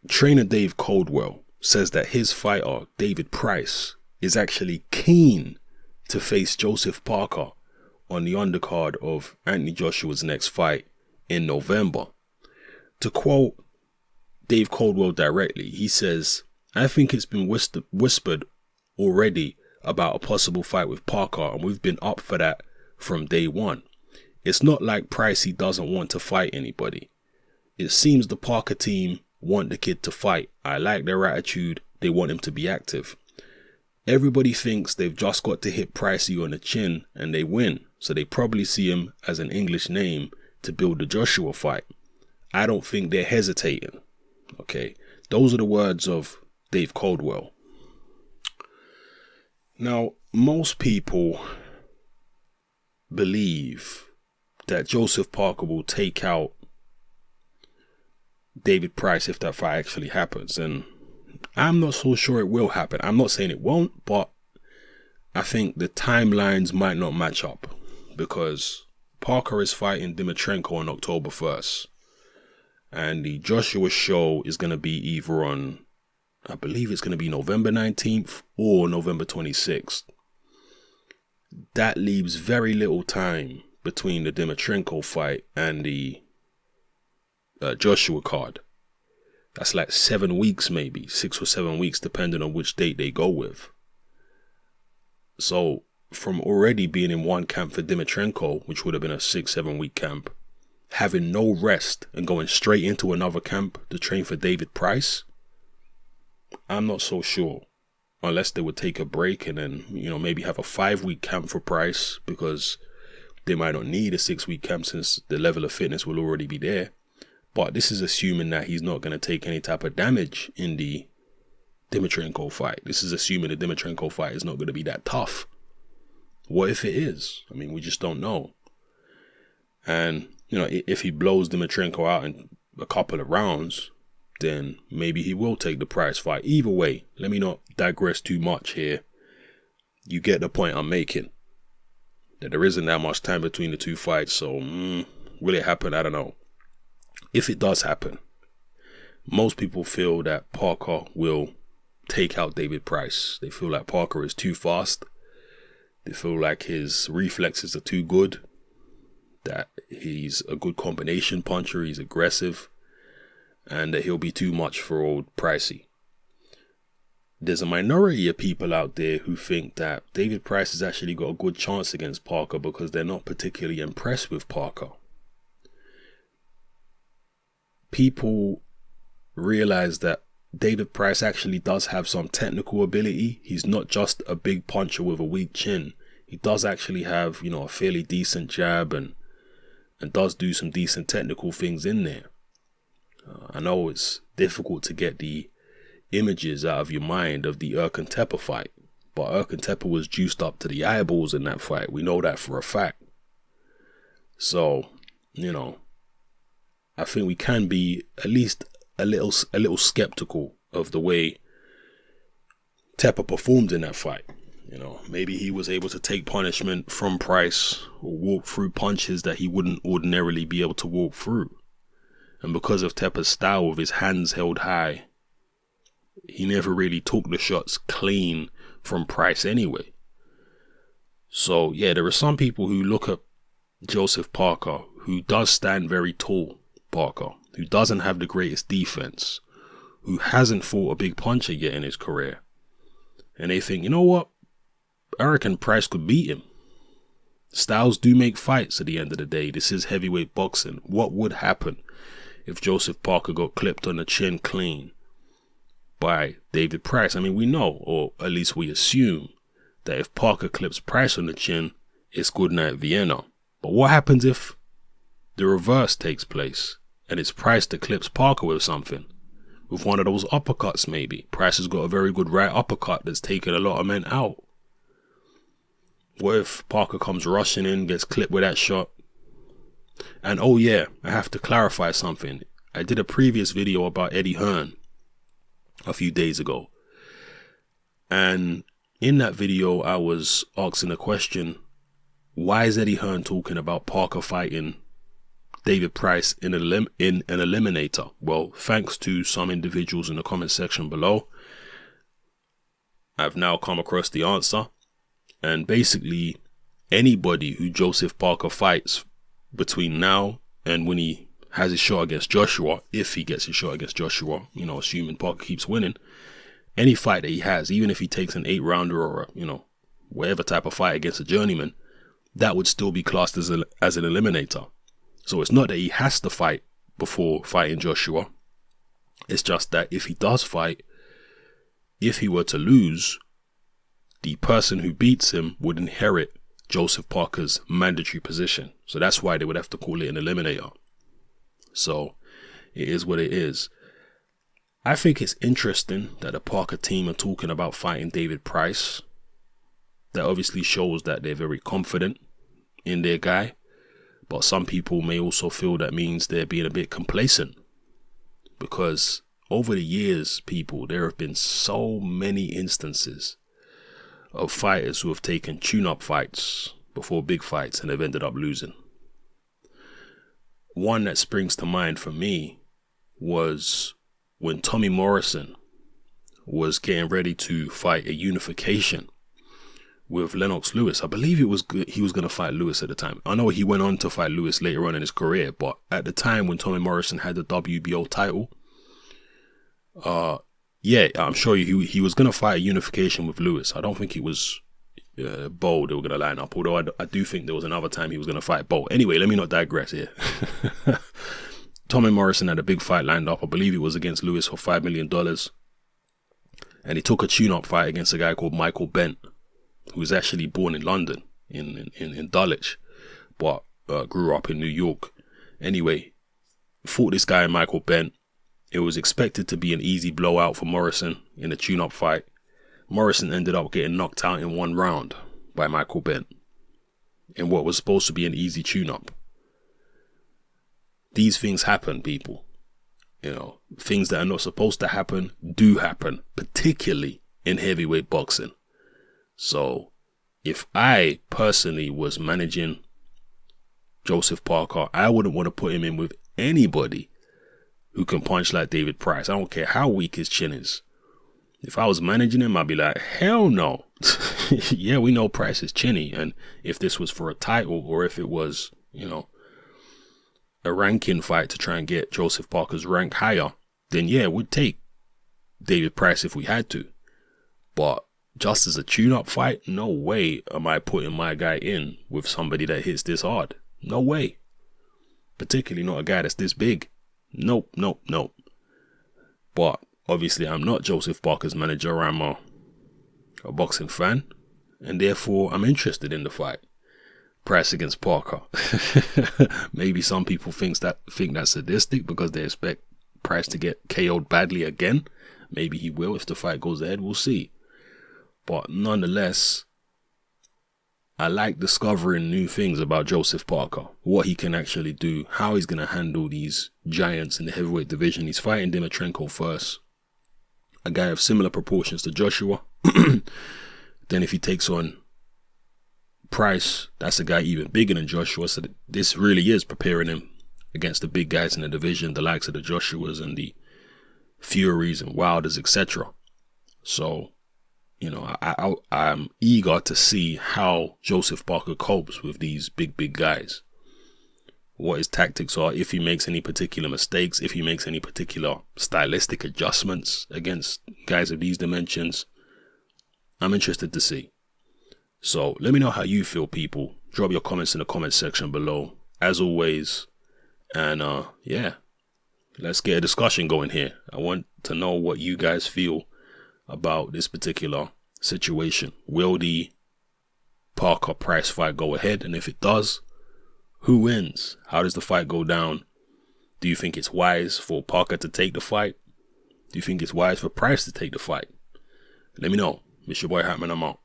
trainer Dave Coldwell says that his fighter, David Price, is actually keen to face Joseph Parker on the undercard of Anthony Joshua's next fight in November. To quote Dave Coldwell directly, he says, "I think it's been whispered already about a possible fight with Parker, and we've been up for that from day one. It's not like Pricey doesn't want to fight anybody. It seems the Parker team want the kid to fight. I like their attitude. They want him to be active. Everybody thinks they've just got to hit Pricey on the chin and they win, so they probably see him as an English name to build the Joshua fight. I don't think they're hesitating." Okay, those are the words of Dave Coldwell. Now, most people believe that Joseph Parker will take out David Price if that fight actually happens, and I'm not so sure it will happen. I'm not saying it won't, but I think the timelines might not match up, because Parker is fighting Dimitrenko on October 1st, and the Joshua show is going to be either on, I believe it's going to be November 19th or November 26th. That leaves very little time between the Dimitrenko fight and the Joshua card. That's like 7 weeks, maybe 6 or 7 weeks, depending on which date they go with. So from already being in one camp for Dimitrenko, which would have been a 6-7 week camp, having no rest and going straight into another camp to train for David Price, I'm not so sure. Unless they would take a break and then, maybe have a 5-week camp for Price, because they might not need a 6-week camp since the level of fitness will already be there. But this is assuming that he's not going to take any type of damage in the Dimitrenko fight. This is assuming the Dimitrenko fight is not going to be that tough. What if it is? I mean, we just don't know. And, if he blows Dimitrenko out in a couple of rounds, then maybe he will take the Price fight. Either way, let me not digress too much here. You get the point I'm making. That there isn't that much time between the two fights, so will it happen? I don't know. If it does happen, most people feel that Parker will take out David Price. They feel like Parker is too fast. They feel like his reflexes are too good. That he's a good combination puncher. He's aggressive. And that he'll be too much for old Pricey. There's a minority of people out there who think that David Price has actually got a good chance against Parker because they're not particularly impressed with Parker. People realize that David Price actually does have some technical ability. He's not just a big puncher with a weak chin. He does actually have, a fairly decent jab and does do some decent technical things in there. I know it's difficult to get the images out of your mind of the Erkan-Tepa fight, but Erkan-Tepa was juiced up to the eyeballs in that fight. We know that for a fact. So, I think we can be at least a little skeptical of the way Tepa performed in that fight. Maybe he was able to take punishment from Price or walk through punches that he wouldn't ordinarily be able to walk through. And because of Tepa's style with his hands held high, he never really took the shots clean from Price anyway. So yeah, there are some people who look at Joseph Parker, who does stand very tall, Parker, who doesn't have the greatest defense, who hasn't fought a big puncher yet in his career. And they think, you know what? I reckon Price could beat him. Styles do make fights at the end of the day. This is heavyweight boxing. What would happen if Joseph Parker got clipped on the chin clean by David Price? I mean, we know, or at least we assume, that if Parker clips Price on the chin, it's good night Vienna. But what happens if the reverse takes place and it's Price that clips Parker with something? With one of those uppercuts maybe. Price has got a very good right uppercut that's taken a lot of men out. What if Parker comes rushing in, gets clipped with that shot? And oh yeah, I have to clarify something. I did a previous video about Eddie Hearn a few days ago. And in that video, I was asking a question, why is Eddie Hearn talking about Parker fighting David Price in an eliminator? Well, thanks to some individuals in the comment section below, I've now come across the answer. And basically, anybody who Joseph Parker fights between now and when he has his shot against Joshua, if he gets his shot against Joshua, assuming Parker keeps winning, any fight that he has, even if he takes an 8-rounder or whatever type of fight against a journeyman, that would still be classed as an eliminator. So it's not that he has to fight before fighting Joshua. It's just that if he does fight, if he were to lose, the person who beats him would inherit Joseph Parker's mandatory position. So that's why they would have to call it an eliminator. So it is what it is. I think it's interesting that the Parker team are talking about fighting David Price. That obviously shows that they're very confident in their guy. But some people may also feel that means they're being a bit complacent. Because over the years, there have been so many instances of fighters who have taken tune-up fights before big fights and have ended up losing. One that springs to mind for me was when Tommy Morrison was getting ready to fight a unification with Lennox Lewis. I believe he was going to fight Lewis at the time. I know he went on to fight Lewis later on in his career, but at the time when Tommy Morrison had the WBO title, I'm sure he was going to fight a unification with Lewis. I don't think it was Bo they were going to line up, although I do think there was another time he was going to fight Bo. Anyway, let me not digress here. Tommy Morrison had a big fight lined up. I believe it was against Lewis for $5 million. And he took a tune-up fight against a guy called Michael Bent, who was actually born in London, in Dulwich, but grew up in New York. Anyway, fought this guy, Michael Bent. It was expected to be an easy blowout for Morrison in a tune-up fight. Morrison ended up getting knocked out in 1 round by Michael Bent in what was supposed to be an easy tune-up. These things happen, people. Things that are not supposed to happen do happen, particularly in heavyweight boxing. So if I personally was managing Joseph Parker, I wouldn't want to put him in with anybody who can punch like David Price. I don't care how weak his chin is. If I was managing him, I'd be like, hell no. Yeah, we know Price is chinny. And if this was for a title, or if it was, a ranking fight to try and get Joseph Parker's rank higher, then yeah, we'd take David Price if we had to. But just as a tune-up fight, no way am I putting my guy in with somebody that hits this hard. No way. Particularly not a guy that's this big. Nope. But obviously I'm not Joseph Parker's manager. I'm a boxing fan, and therefore I'm interested in the fight. Price against Parker. Maybe some people think that's sadistic because they expect Price to get KO'd badly again. Maybe he will if the fight goes ahead. We'll see. But nonetheless, I like discovering new things about Joseph Parker. What he can actually do. How he's going to handle these giants in the heavyweight division. He's fighting Dimitrenko first. A guy of similar proportions to Joshua. Then if he takes on Price, that's a guy even bigger than Joshua. So this really is preparing him against the big guys in the division, the likes of the Joshuas and the Furies and Wilders, etc. So, I'm eager to see how Joseph Parker copes with these big guys. What his tactics are, if he makes any particular mistakes, if he makes any particular stylistic adjustments against guys of these dimensions. I'm interested to see. So let me know how you feel, people. Drop your comments in the comment section below, as always. And let's get a discussion going here. I want to know what you guys feel about this particular situation. Will the Parker Price fight go ahead? And if it does, who wins? How does the fight go down? Do you think it's wise for Parker to take the fight? Do you think it's wise for Price to take the fight? Let me know. It's your boy Hatman. I'm out.